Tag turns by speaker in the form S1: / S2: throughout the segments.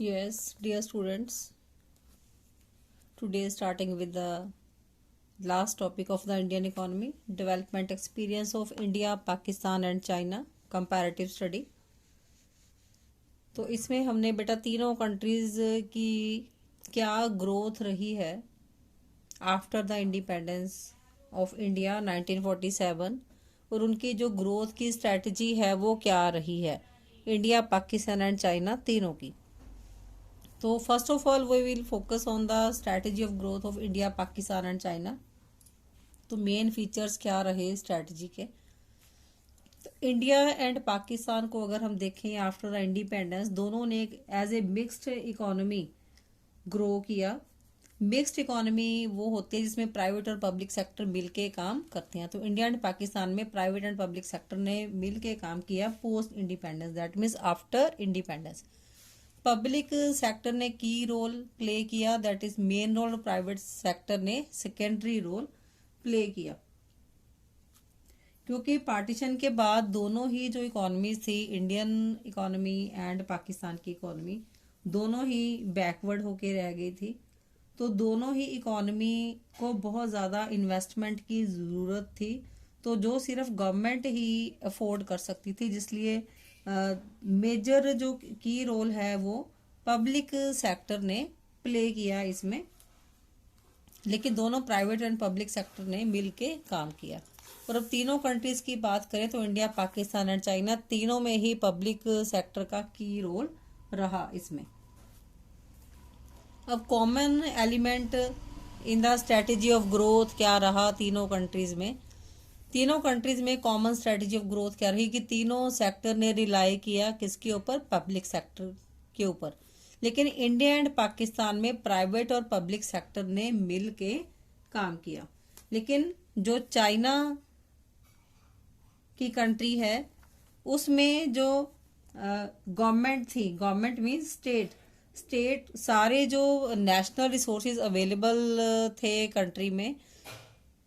S1: Yes, dear students, today starting with the last topic of the Indian economy, development experience of India, Pakistan and China, comparative study. तो इसमें हमने बेटा तीनों countries की क्या growth रही है after the independence of India 1947 और उनकी जो ग्रोथ की स्ट्रेटजी है वो क्या रही है इंडिया, पाकिस्तान एंड चाइना तीनों की। तो first of all we will focus on the strategy of growth of India, Pakistan and China. तो मेन फीचर्स क्या रहे स्ट्रैटेजी के। तो इंडिया एंड पाकिस्तान को अगर हम देखें आफ्टर द इंडिपेंडेंस, दोनों ने as a mixed economy grow किया। मिक्स्ड इकोनॉमी वो होती है जिसमें प्राइवेट और पब्लिक सेक्टर मिलके काम करते हैं। तो इंडिया एंड पाकिस्तान में प्राइवेट एंड पब्लिक सेक्टर ने मिलके काम किया post independence, that means after independence. Public sector ने की रोल प्ले किया, that is main role, private sector ने सेकेंडरी रोल प्ले किया। क्योंकि पार्टीशन के बाद दोनों ही जो इकोनॉमीज थी, इंडियन इकोनॉमी एंड पाकिस्तान की इकोनॉमी, दोनों ही बैकवर्ड होके रह गई थी। तो दोनों ही इकोनॉमी को बहुत ज़्यादा इन्वेस्टमेंट की ज़रूरत थी, तो जो सिर्फ गवर्नमेंट ही अफोर्ड कर सकती थी, जिसलिए मेजर जो की रोल है वो पब्लिक सेक्टर ने प्ले किया इसमें। लेकिन दोनों प्राइवेट एंड पब्लिक सेक्टर ने मिलके काम किया। और अब तीनों कंट्रीज की बात करें तो इंडिया, पाकिस्तान एंड चाइना, तीनों में ही पब्लिक सेक्टर का की रोल रहा इसमें। अब common element in the strategy of growth क्या रहा तीनों कंट्रीज में। तीनों कंट्रीज में कॉमन स्ट्रेटेजी ऑफ ग्रोथ क्या रही कि तीनों सेक्टर ने रिलाई किया किसके ऊपर, पब्लिक सेक्टर के ऊपर। लेकिन इंडिया एंड पाकिस्तान में प्राइवेट और पब्लिक सेक्टर ने मिल के काम किया। लेकिन जो चाइना की कंट्री है उसमें जो गवर्नमेंट थी, गवर्नमेंट मीन्स स्टेट सारे जो नेशनल रिसोर्सेज अवेलेबल थे कंट्री में,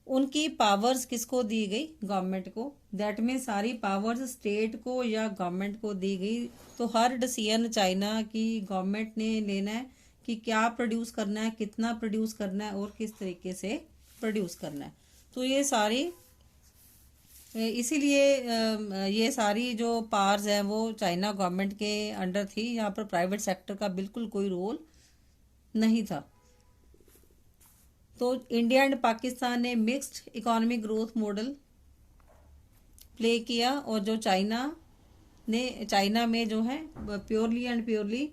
S1: उनकी पावर्स किसको दी गई, गवर्नमेंट को। दैट मीन सारी पावर्स स्टेट को या गवर्नमेंट को दी गई। तो हर डिसीजन चाइना की गवर्नमेंट ने लेना है कि क्या प्रोड्यूस करना है, कितना प्रोड्यूस करना है और किस तरीके से प्रोड्यूस करना है। तो ये सारी इसीलिए ये सारी जो पावर्स हैं वो चाइना गवर्नमेंट के अंडर थी। यहाँ पर प्राइवेट सेक्टर का बिल्कुल कोई रोल नहीं था। तो इंडिया एंड पाकिस्तान ने mixed economic growth model play किया और जो चाइना में जो है प्योरली एंड प्योरली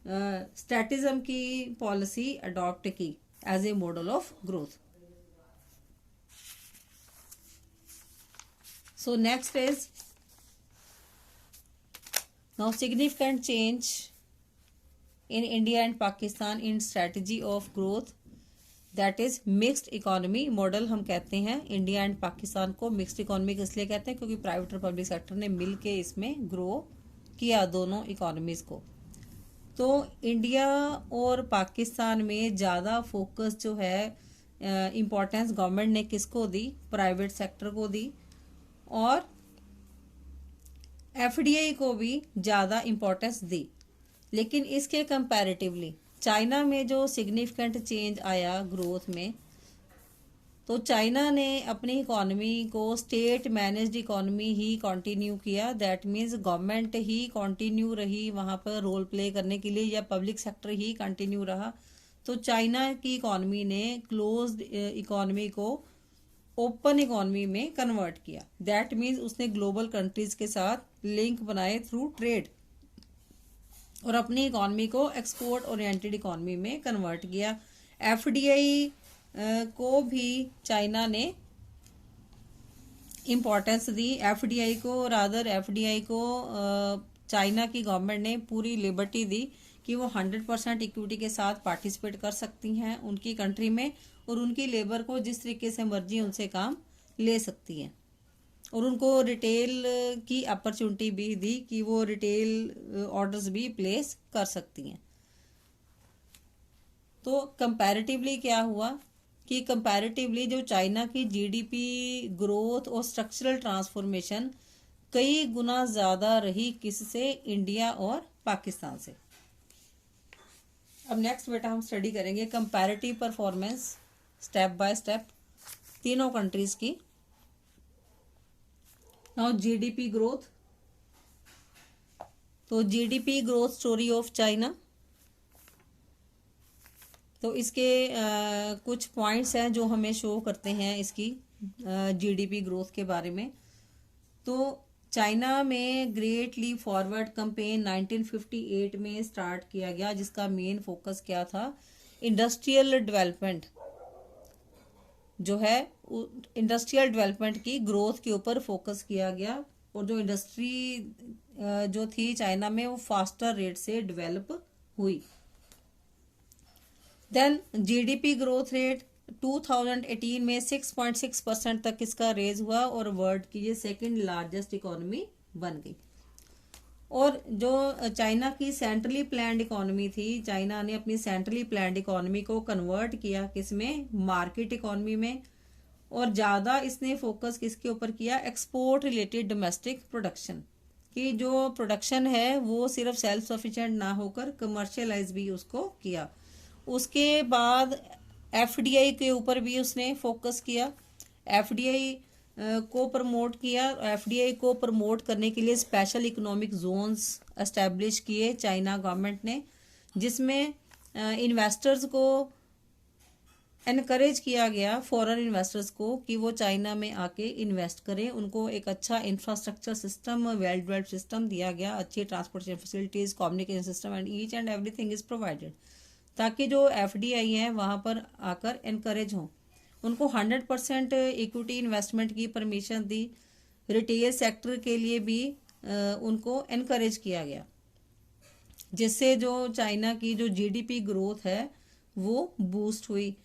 S1: स्टैटिज्म की पॉलिसी अडॉप्ट की as a model of growth. So next is now significant change in India and Pakistan in strategy of growth, that is mixed economy model। हम कहते हैं India and Pakistan को mixed economy इसलिए कहते हैं क्योंकि प्राइवेट और पब्लिक सेक्टर ने मिल के इसमें ग्रो किया दोनों इकोनॉमीज को। तो इंडिया और पाकिस्तान में ज़्यादा फोकस जो है इम्पोर्टेंस गवर्नमेंट ने किसको दी, प्राइवेट सेक्टर को दी। और एफडीआई को भी ज़्यादा इम्पोर्टेंस दी। लेकिन इसके कंपैरेटिवली चाइना में जो सिग्निफिकेंट चेंज आया ग्रोथ में, तो चाइना ने अपनी इकोनॉमी को स्टेट मैनेज्ड इकोनॉमी ही कंटिन्यू किया। That means government he continue रही वहाँ पर रोल प्ले करने के लिए, या पब्लिक सेक्टर ही कंटिन्यू रहा। तो चाइना की इकोनॉमी ने क्लोज्ड इकोनॉमी को ओपन इकोनॉमी में कन्वर्ट किया। दैट मीन्स उसने ग्लोबल कंट्रीज के साथ लिंक बनाए थ्रू ट्रेड और अपनी इकोनॉमी को एक्सपोर्ट ओरिएंटेड इकोनॉमी में कन्वर्ट किया। एफडीआई को भी चाइना ने इम्पोर्टेंस दी। एफडीआई को चाइना की गवर्नमेंट ने पूरी लिबर्टी दी कि वो 100% इक्विटी के साथ पार्टिसिपेट कर सकती हैं उनकी कंट्री में, और उनकी लेबर को जिस तरीके से मर्जी उनसे काम ले सकती हैं। और उनको रिटेल की अपॉर्चुनिटी भी दी कि वो रिटेल ऑर्डर्स भी प्लेस कर सकती हैं। तो कंपैरेटिवली क्या हुआ कि कंपैरेटिवली जो चाइना की जीडीपी ग्रोथ और स्ट्रक्चरल ट्रांसफॉर्मेशन कई गुना ज़्यादा रही किससे, इंडिया और पाकिस्तान से। अब नेक्स्ट बेटा हम स्टडी करेंगे comparative performance step by step तीनों कंट्रीज की। नाउ जीडीपी ग्रोथ, तो GDP growth story of China. तो इसके कुछ पॉइंट्स हैं जो हमें शो करते हैं इसकी जीडीपी ग्रोथ के बारे में। तो चाइना में ग्रेट लीप फॉरवर्ड कैंपेन 1958 में स्टार्ट किया गया, जिसका मेन फोकस क्या था, इंडस्ट्रियल डेवलपमेंट जो है, इंडस्ट्रियल डेवलपमेंट की ग्रोथ के ऊपर फोकस किया गया। और जो इंडस्ट्री जो थी चाइना में वो फास्टर रेट से डेवलप हुई। देन जीडीपी ग्रोथ रेट 2018 में 6.6% तक इसका रेज हुआ और वर्ल्ड की ये सेकंड लार्जेस्ट इकोनॉमी बन गई। और जो चाइना की सेंट्रली प्लान्ड इकोनॉमी थी, चाइना ने अपनी सेंट्रली प्लान्ड इकोनॉमी को कन्वर्ट किया किसमें, मार्केट इकोनॉमी में। और ज़्यादा इसने फोकस किसके ऊपर किया, एक्सपोर्ट रिलेटेड डोमेस्टिक प्रोडक्शन की जो प्रोडक्शन है वो सिर्फ सेल्फ सफिशिएंट ना होकर कमर्शियलाइज भी उसको किया। उसके बाद एफडीआई के ऊपर भी उसने फोकस किया, एफडीआई को प्रमोट किया। एफडीआई को प्रमोट करने के लिए स्पेशल इकोनॉमिक जोन्स एस्टेब्लिश किए चाइना गवर्नमेंट ने, जिसमें इन्वेस्टर्स को एनकरेज किया गया, फॉरेन इन्वेस्टर्स को, कि वो चाइना में आके इन्वेस्ट करें। उनको एक अच्छा infrastructure system, well developed system दिया गया, अच्छी transportation facilities, communication system and each and everything is provided, ताकि जो एफडीआई है वहाँ पर आकर एनकरेज हों। उनको 100% इक्विटी इन्वेस्टमेंट की परमिशन दी। रिटेल सेक्टर के लिए भी उनको एनकरेज किया गया, जिससे जो चाइना की जो जीडीपी ग्रोथ है वो बूस्ट हुई।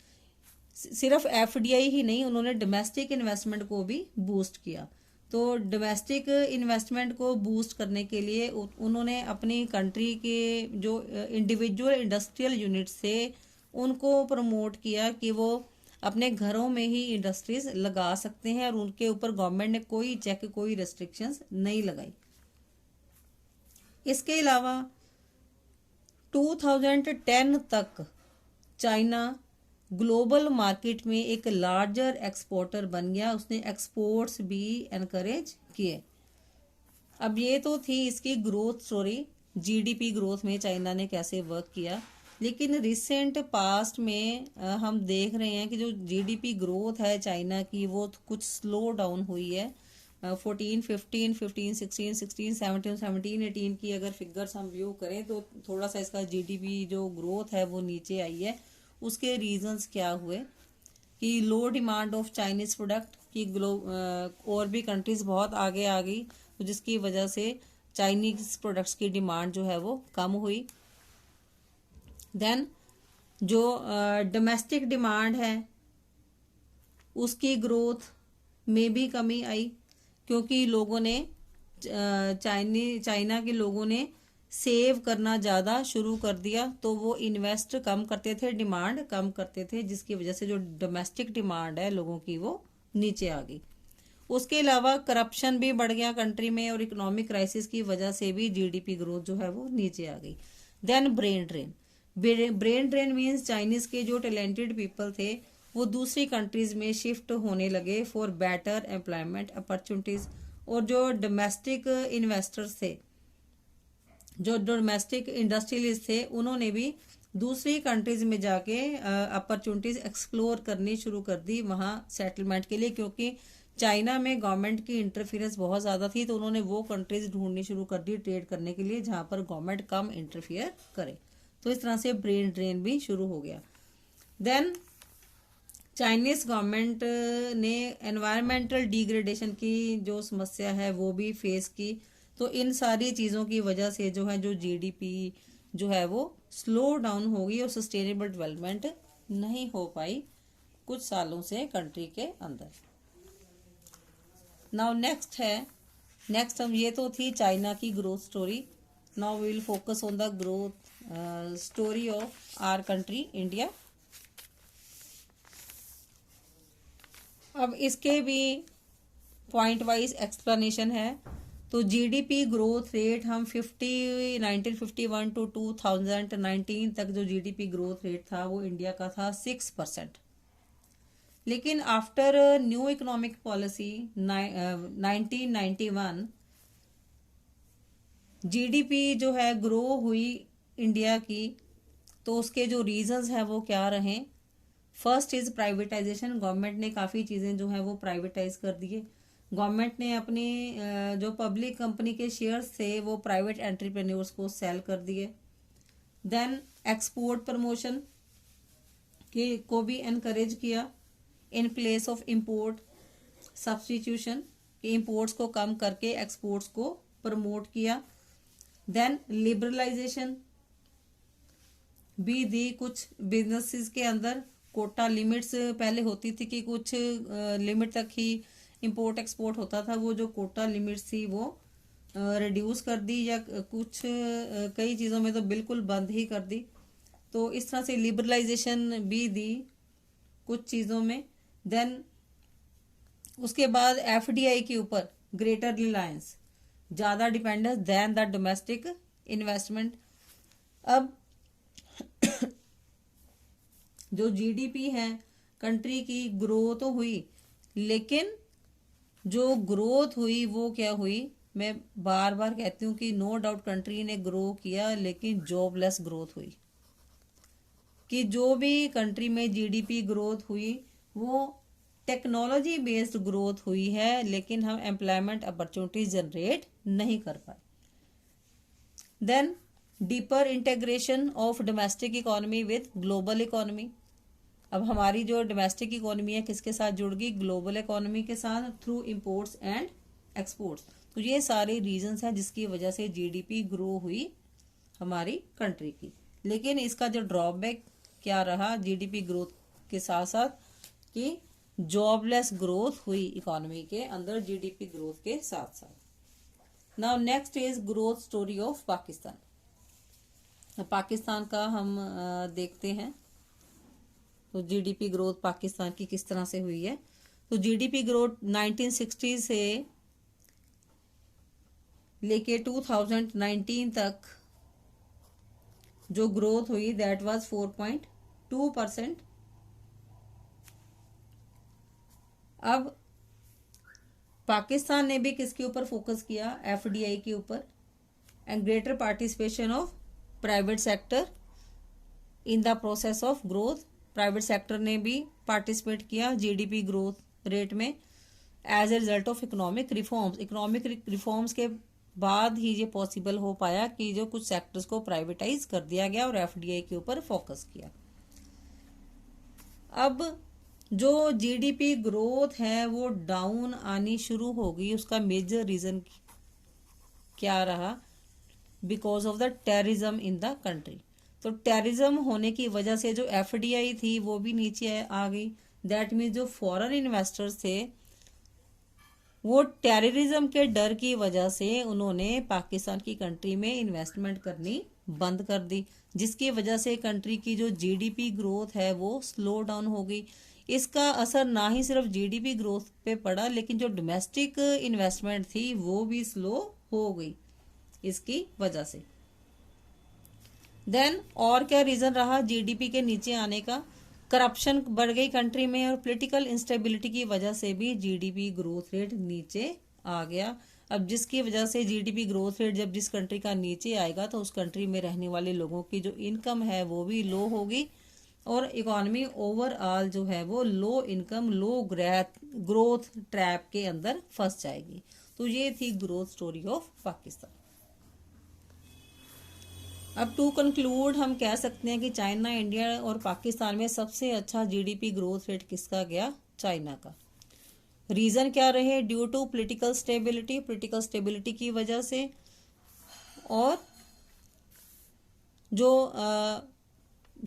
S1: सिर्फ एफडीआई ही नहीं, उन्होंने डोमेस्टिक इन्वेस्टमेंट को भी बूस्ट किया। तो डोमेस्टिक इन्वेस्टमेंट को बूस्ट करने के लिए उन्होंने अपनी कंट्री के जो इंडिविजुअल इंडस्ट्रियल यूनिट्स थे उनको प्रमोट किया कि वो अपने घरों में ही इंडस्ट्रीज लगा सकते हैं, और उनके ऊपर गवर्नमेंट ने कोई चेक, कोई रेस्ट्रिक्शंस नहीं लगाई। इसके अलावा 2010 तक चाइना ग्लोबल मार्केट में एक लार्जर एक्सपोर्टर बन गया, उसने एक्सपोर्ट्स भी एनकरेज किए। अब ये तो थी इसकी ग्रोथ स्टोरी, जीडीपी ग्रोथ में चाइना ने कैसे वर्क किया। लेकिन रिसेंट पास्ट में हम देख रहे हैं कि जो जीडीपी ग्रोथ है चाइना की वो कुछ स्लो डाउन हुई है। 14, 15, 15, 16, 16, 17, 17, 18 की अगर फिगर्स हम व्यू करें तो थोड़ा सा इसका जीडीपी जो ग्रोथ है वो नीचे आई है। उसके रीजंस क्या हुए कि लो डिमांड ऑफ चाइनीज प्रोडक्ट की और भी कंट्रीज बहुत आगे आ गई, तो जिसकी वजह से चाइनीज प्रोडक्ट्स की डिमांड जो है वो कम हुई। देन जो डोमेस्टिक डिमांड है उसकी ग्रोथ में भी कमी आई, क्योंकि लोगों ने चाइना के लोगों ने सेव करना ज़्यादा शुरू कर दिया, तो वो इन्वेस्ट कम करते थे, डिमांड कम करते थे, जिसकी वजह से जो डोमेस्टिक डिमांड है लोगों की वो नीचे आ गई। उसके अलावा करप्शन भी बढ़ गया कंट्री में, और इकोनॉमिक क्राइसिस की वजह से भी जीडीपी ग्रोथ जो है वो नीचे आ गई। Then brain drain, brain drain means Chinese के जो टैलेंटेड पीपल थे वो दूसरी कंट्रीज में शिफ्ट होने लगे फॉर बेटर एम्प्लॉयमेंट अपॉर्चुनिटीज। और जो डोमेस्टिक इन्वेस्टर्स थे, जो डोमेस्टिक इंडस्ट्रियलिस्ट थे, उन्होंने भी दूसरी कंट्रीज में जाके अपॉर्चुनिटीज एक्सप्लोर करनी शुरू कर दी वहाँ सेटलमेंट के लिए, क्योंकि चाइना में गवर्नमेंट की इंटरफियरेंस बहुत ज़्यादा थी। तो उन्होंने वो कंट्रीज ढूंढनी शुरू कर दी ट्रेड करने के लिए जहाँ पर गवर्नमेंट कम इंटरफियर करे। तो इस तरह से ब्रेन ड्रेन भी शुरू हो गया। देन चाइनीज गवर्नमेंट ने एनवायरमेंटल डिग्रेडेशन की जो समस्या है वो भी फेस की। तो इन सारी चीज़ों की वजह से जो है जो जीडीपी जो है वो स्लो डाउन हो गई और सस्टेनेबल डेवलपमेंट नहीं हो पाई कुछ सालों से कंट्री के अंदर। नाउ नेक्स्ट हम ये तो थी चाइना की growth story. Now we will focus on the growth story of our country India. अब इसके भी पॉइंट वाइज एक्सप्लेनेशन है। तो जीडीपी ग्रोथ रेट हम 1951 टू 2019 तक जो जीडीपी ग्रोथ रेट था वो इंडिया का था 6%। लेकिन after new economic policy 1991 GDP जो है ग्रो हुई इंडिया की, तो उसके जो रीजंस है वो क्या रहे। First is privatisation. गवर्नमेंट ने काफ़ी चीज़ें जो है वो प्राइवेटाइज कर दिए। गवर्नमेंट ने अपनी जो पब्लिक कंपनी के शेयर्स थे वो प्राइवेट एंटरप्रेन्योर्स को सेल कर दिए। देन एक्सपोर्ट प्रमोशन को भी एनकरेज किया in place of import substitution, कि इंपोर्ट्स को कम करके एक्सपोर्ट्स को प्रमोट किया। देन लिबरलाइजेशन भी दी। कुछ बिजनेसेस के अंदर कोटा लिमिट्स पहले होती थी कि कुछ लिमिट तक ही इंपोर्ट एक्सपोर्ट होता था, वो जो कोटा लिमिट्स थी वो रिड्यूस कर दी, या कुछ कई चीज़ों में तो बिल्कुल बंद ही कर दी। तो इस तरह से लिबरलाइजेशन भी दी कुछ चीज़ों में। देन उसके बाद एफडीआई के ऊपर ग्रेटर रिलायंस, ज़्यादा dependence then the domestic investment. अब जो जीडीपी है कंट्री की ग्रो तो हुई, लेकिन जो ग्रोथ हुई वो क्या हुई, मैं बार बार कहती हूँ कि नो डाउट कंट्री ने ग्रो किया, लेकिन जॉबलेस ग्रोथ हुई। कि जो भी कंट्री में जीडीपी ग्रोथ हुई वो टेक्नोलॉजी बेस्ड ग्रोथ हुई है, लेकिन हम एम्प्लॉयमेंट अपॉर्चुनिटीज जनरेट नहीं कर पाए। Then deeper integration of domestic economy with global economy. अब हमारी जो डोमेस्टिक इकोनॉमी है किसके साथ जुड़ गई, ग्लोबल इकोनॉमी के साथ, थ्रू इंपोर्ट्स एंड एक्सपोर्ट्स। तो ये सारे रीजंस हैं जिसकी वजह से जीडीपी ग्रो हुई हमारी कंट्री की। लेकिन इसका जो ड्रॉबैक क्या रहा जीडीपी ग्रोथ के साथ साथ, कि जॉबलेस ग्रोथ हुई इकोनॉमी के अंदर जीडीपी ग्रोथ के साथ साथ। Now next is growth story of Pakistan. Pakistan का हम देखते हैं तो जीडीपी ग्रोथ पाकिस्तान की किस तरह से हुई है। तो जीडीपी ग्रोथ 1960 से लेके 2019 तक जो ग्रोथ हुई दैट वाज 4.2%। अब पाकिस्तान ने भी किसके ऊपर फोकस किया, एफडीआई के ऊपर, and greater participation of private sector in the process of growth. Private sector ने भी पार्टिसिपेट किया जीडीपी ग्रोथ रेट में as a result of economic reforms. Economic reforms के बाद ही ये पॉसिबल हो पाया कि जो कुछ सेक्टर्स को प्राइवेटाइज कर दिया गया और एफडीआई के ऊपर फोकस किया। अब जो जीडीपी ग्रोथ है वो डाउन आनी शुरू हो गई, उसका मेजर रीजन क्या रहा, because of the terrorism in the country. तो टेररिज्म होने की वजह से जो एफडीआई थी वो भी नीचे आ गई। दैट मीन्स जो फॉरेन इन्वेस्टर्स थे वो टेररिज्म के डर की वजह से उन्होंने पाकिस्तान की कंट्री में इन्वेस्टमेंट करनी बंद कर दी, जिसकी वजह से कंट्री की जो जीडीपी ग्रोथ है वो स्लो डाउन हो गई। इसका असर ना ही सिर्फ जीडीपी ग्रोथ पे पड़ा, लेकिन जो डोमेस्टिक इन्वेस्टमेंट थी वो भी स्लो हो गई इसकी वजह से। देन और क्या रीजन रहा जीडीपी के नीचे आने का, करप्शन बढ़ गई कंट्री में और पॉलिटिकल इंस्टेबिलिटी की वजह से भी जीडीपी ग्रोथ रेट नीचे आ गया। अब जिसकी वजह से जीडीपी ग्रोथ रेट जब जिस कंट्री का नीचे आएगा तो उस कंट्री में रहने वाले लोगों की जो इनकम है वो भी लो होगी और इकोनॉमी ओवरऑल जो है वो लो इनकम लो ग्रोथ ट्रैप के अंदर फंस जाएगी। तो ये थी ग्रोथ स्टोरी ऑफ पाकिस्तान। अब टू कंक्लूड हम कह सकते हैं कि चाइना, इंडिया और पाकिस्तान में सबसे अच्छा जीडीपी ग्रोथ रेट किसका गया, चाइना का। रीजन क्या रहे, ड्यू टू पॉलिटिकल स्टेबिलिटी की वजह से, और जो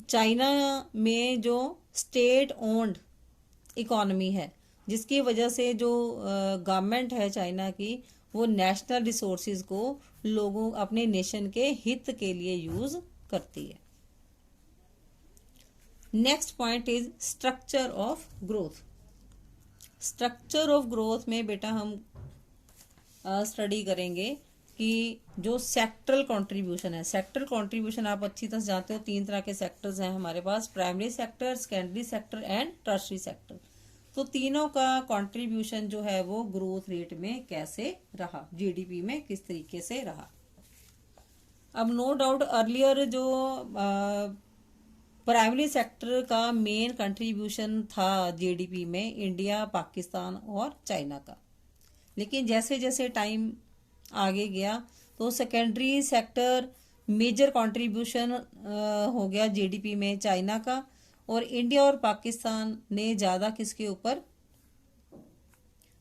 S1: चाइना में जो स्टेट ओन्ड इकोनॉमी है जिसकी वजह से जो गवर्नमेंट है चाइना की वो नेशनल रिसोर्सेज को लोगों अपने नेशन के हित के लिए यूज करती है। Next point is structure of growth. Structure of growth में बेटा हम स्टडी करेंगे कि जो सेक्टरल कंट्रीब्यूशन है, सेक्टरल कंट्रीब्यूशन आप अच्छी तरह से जानते हो, 3 तरह के सेक्टर्स हैं हमारे पास, primary sector, secondary sector and tertiary sector. तो तीनों का कंट्रीब्यूशन जो है वो ग्रोथ रेट में कैसे रहा, जीडीपी में किस तरीके से रहा। अब नो डाउट अर्लियर जो प्राइमरी सेक्टर का मेन कंट्रीब्यूशन था जीडीपी में इंडिया, पाकिस्तान और चाइना का, लेकिन जैसे जैसे टाइम आगे गया तो सेकेंडरी सेक्टर मेजर कंट्रीब्यूशन हो गया जीडीपी में चाइना का, और इंडिया और पाकिस्तान ने ज़्यादा किसके ऊपर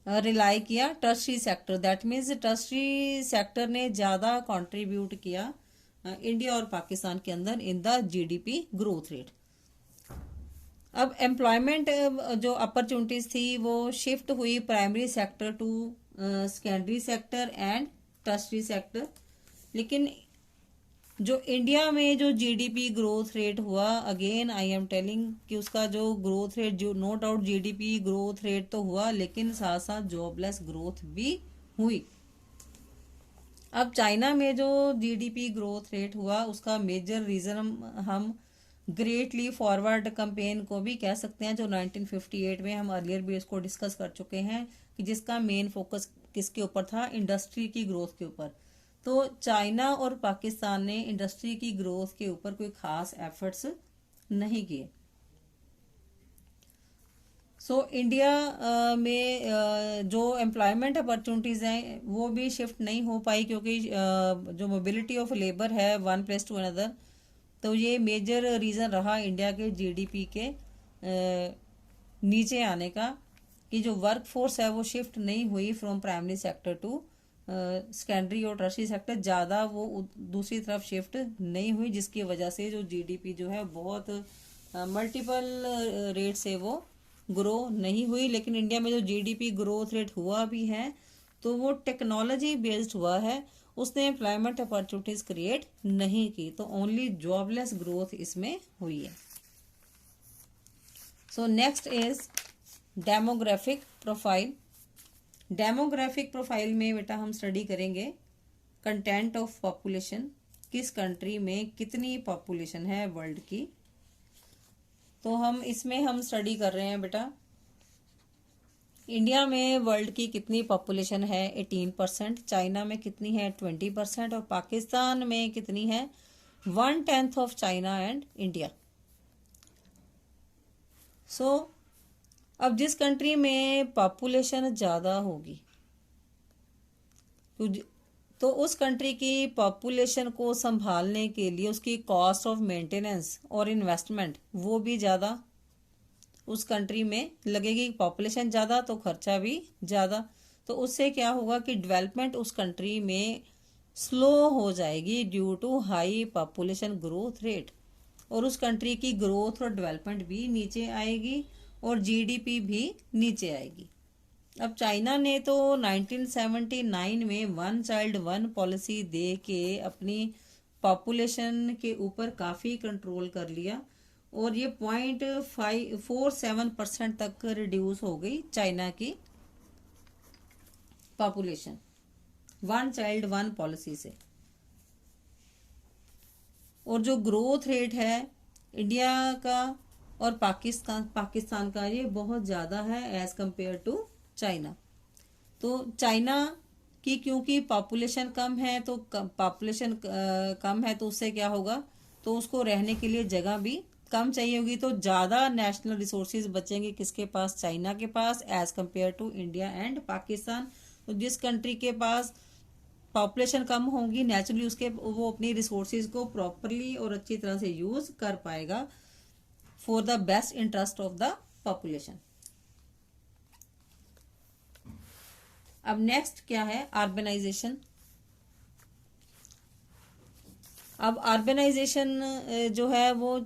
S1: रिलाई किया, tertiary sector. That means tertiary sector ने ज़्यादा कंट्रीब्यूट किया इंडिया और पाकिस्तान के अंदर in the GDP growth rate. अब एम्प्लॉयमेंट जो अपॉर्चुनिटीज थी वो शिफ्ट हुई primary sector to secondary sector and tertiary sector. लेकिन जो इंडिया में जो जीडीपी ग्रोथ रेट हुआ, अगेन आई एम टेलिंग कि उसका जो ग्रोथ रेट, जो no doubt GDP growth rate तो हुआ, लेकिन साथ साथ जॉबलेस ग्रोथ भी हुई। अब चाइना में जो जीडीपी ग्रोथ रेट हुआ उसका मेजर रीजन हम ग्रेट लीप फॉरवर्ड कैंपेन को भी कह सकते हैं, जो 1958 में हम अर्लियर भी इसको डिस्कस कर चुके हैं, कि जिसका मेन फोकस किसके ऊपर था, इंडस्ट्री की ग्रोथ के ऊपर। तो चाइना और पाकिस्तान ने इंडस्ट्री की ग्रोथ के ऊपर कोई खास एफर्ट्स नहीं किए। सो इंडिया में जो एम्प्लॉयमेंट अपॉर्चुनिटीज हैं वो भी शिफ्ट नहीं हो पाई, क्योंकि जो मोबिलिटी ऑफ लेबर है वन प्लेस टू अनदर, तो ये मेजर रीज़न रहा इंडिया के जीडीपी के नीचे आने का, कि जो वर्क फोर्स है वो शिफ्ट नहीं हुई from primary sector to secondary और टर्शरी सेक्टर, ज़्यादा वो दूसरी तरफ शिफ्ट नहीं हुई, जिसकी वजह से जो जीडीपी जो है बहुत मल्टीपल रेट से वो ग्रो नहीं हुई। लेकिन इंडिया में जो जीडीपी ग्रोथ रेट हुआ भी है तो वो टेक्नोलॉजी बेस्ड हुआ है, उसने एम्प्लॉयमेंट अपॉर्चुनिटीज क्रिएट नहीं की, तो ओनली जॉबलेस ग्रोथ इसमें हुई है। So next is demographic profile. Demographic profile में बेटा हम स्टडी करेंगे कंटेंट ऑफ पॉपुलेशन, किस कंट्री में कितनी पॉपुलेशन है वर्ल्ड की। तो हम इसमें हम स्टडी कर रहे हैं बेटा, इंडिया में वर्ल्ड की कितनी पॉपुलेशन है 18%, चाइना में कितनी है 20%, और पाकिस्तान में कितनी है 1/10 ऑफ चाइना एंड इंडिया। सो अब जिस कंट्री में पॉपुलेशन ज़्यादा होगी तो उस कंट्री की पॉपुलेशन को संभालने के लिए उसकी कॉस्ट ऑफ मेंटेनेंस और इन्वेस्टमेंट वो भी ज़्यादा उस कंट्री में लगेगी। पॉपुलेशन ज़्यादा तो खर्चा भी ज़्यादा, तो उससे क्या होगा कि डेवलपमेंट उस कंट्री में स्लो हो जाएगी due to high population growth rate, और उस कंट्री की ग्रोथ और डेवलपमेंट भी नीचे आएगी और जीडीपी भी नीचे आएगी। अब चाइना ने तो 1979 में वन चाइल्ड वन पॉलिसी दे के अपनी पॉपुलेशन के ऊपर काफ़ी कंट्रोल कर लिया, और ये 0.47% तक रिड्यूस हो गई चाइना की population one child one policy से। और जो ग्रोथ रेट है इंडिया का और पाकिस्तान का ये बहुत ज़्यादा है एज कंपेयर टू चाइना। तो चाइना की क्योंकि पॉपुलेशन कम है, तो पॉपुलेशन कम है तो उससे क्या होगा, तो उसको रहने के लिए जगह भी कम चाहिए होगी, तो ज़्यादा नेशनल रिसोर्सेज बचेंगे किसके पास, चाइना के पास as compare to India and Pakistan. तो जिस कंट्री के पास पॉपुलेशन कम होगी नेचुरली उसके वो अपनी रिसोर्सेज को प्रॉपरली और अच्छी तरह से यूज कर पाएगा for the best interest of the population. अब नेक्स्ट क्या है, अर्बनाइजेशन। अब अर्बनाइजेशन जो है वो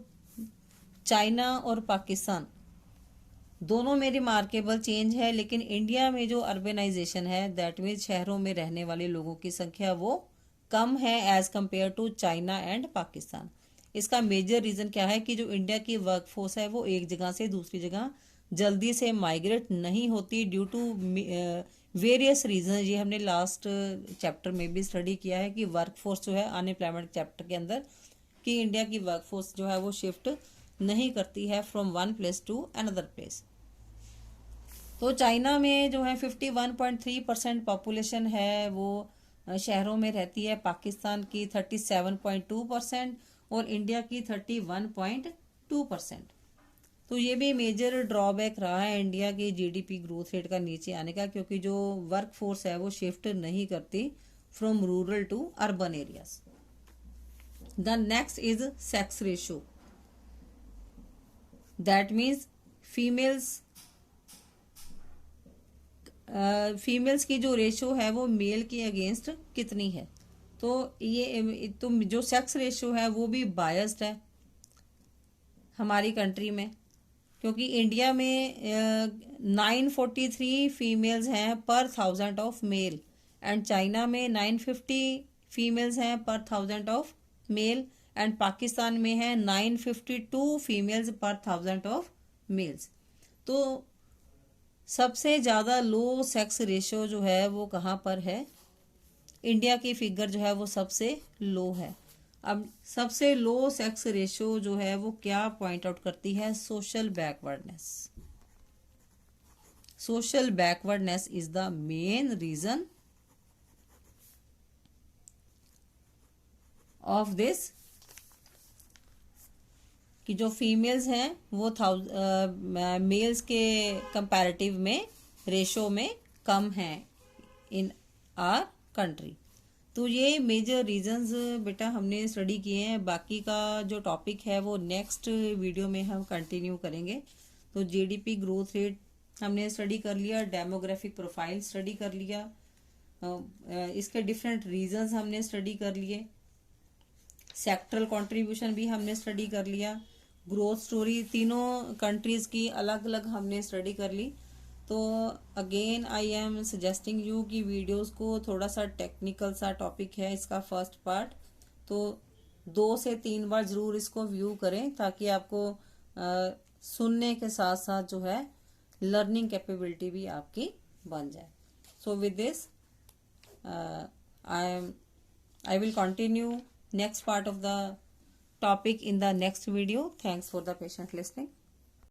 S1: चाइना और पाकिस्तान दोनों में रिमार्केबल चेंज है, लेकिन इंडिया में जो अर्बनाइजेशन है दैट मीन्स शहरों में रहने वाले लोगों की संख्या वो कम है as compare to China and Pakistan. इसका मेजर रीजन क्या है कि जो इंडिया की वर्कफोर्स है वो एक जगह से दूसरी जगह जल्दी से माइग्रेट नहीं होती ड्यू टू वेरियस रीजन, ये हमने लास्ट चैप्टर में भी स्टडी किया है कि वर्कफोर्स जो है अनएम्प्लॉयमेंट चैप्टर के अंदर, कि इंडिया की वर्कफोर्स जो है वो शिफ्ट नहीं करती है from one place to another place. तो चाइना में जो है 51.3% पॉपुलेशन है वो शहरों में रहती है, पाकिस्तान की 37.2% और इंडिया की 31.2%। तो ये भी मेजर ड्रॉबैक रहा है इंडिया की जीडीपी ग्रोथ रेट का नीचे आने का, क्योंकि जो वर्क फोर्स है वो शिफ्ट नहीं करती from rural to urban areas. The next is sex ratio, that means females की जो रेशो है वो मेल के अगेंस्ट कितनी है। तो ये तो जो सेक्स रेशो है वो भी बायस्ड है हमारी कंट्री में, क्योंकि इंडिया में 943 फीमेल्स हैं पर 1000 ऑफ मेल, एंड चाइना में 950 फीमेल्स हैं पर 1000 ऑफ मेल, एंड पाकिस्तान में है 952 फीमेल्स पर 1000 ऑफ मेल्स। तो सबसे ज़्यादा लो सेक्स रेशो जो है वो कहाँ पर है, इंडिया की फिगर जो है वो सबसे लो है। अब सबसे लो सेक्स रेशो जो है वो क्या पॉइंट आउट करती है, social backwardness. Social backwardness is the main reason of this, कि जो फीमेल्स हैं वो मेल्स के कंपैरेटिव में रेशो में कम हैं इन आर कंट्री। तो ये मेजर रीजंस बेटा हमने स्टडी किए हैं। बाकी का जो टॉपिक है वो नेक्स्ट वीडियो में हम कंटिन्यू करेंगे। तो जीडीपी ग्रोथ रेट हमने स्टडी कर लिया, डेमोग्राफिक प्रोफाइल स्टडी कर लिया, इसके डिफरेंट रीजंस हमने स्टडी कर लिए, सेक्टरल कंट्रीब्यूशन भी हमने स्टडी कर लिया, ग्रोथ स्टोरी तीनों कंट्रीज की अलग अलग हमने स्टडी कर ली। तो again I am suggesting you कि वीडियोस को थोड़ा सा टेक्निकल सा टॉपिक है इसका फर्स्ट पार्ट, तो 2 से 3 बार ज़रूर इसको व्यू करें ताकि आपको सुनने के साथ साथ जो है लर्निंग कैपेबिलिटी भी आपकी बन जाए। So with this I will continue next part of the topic in the next video. Thanks for the patient listening.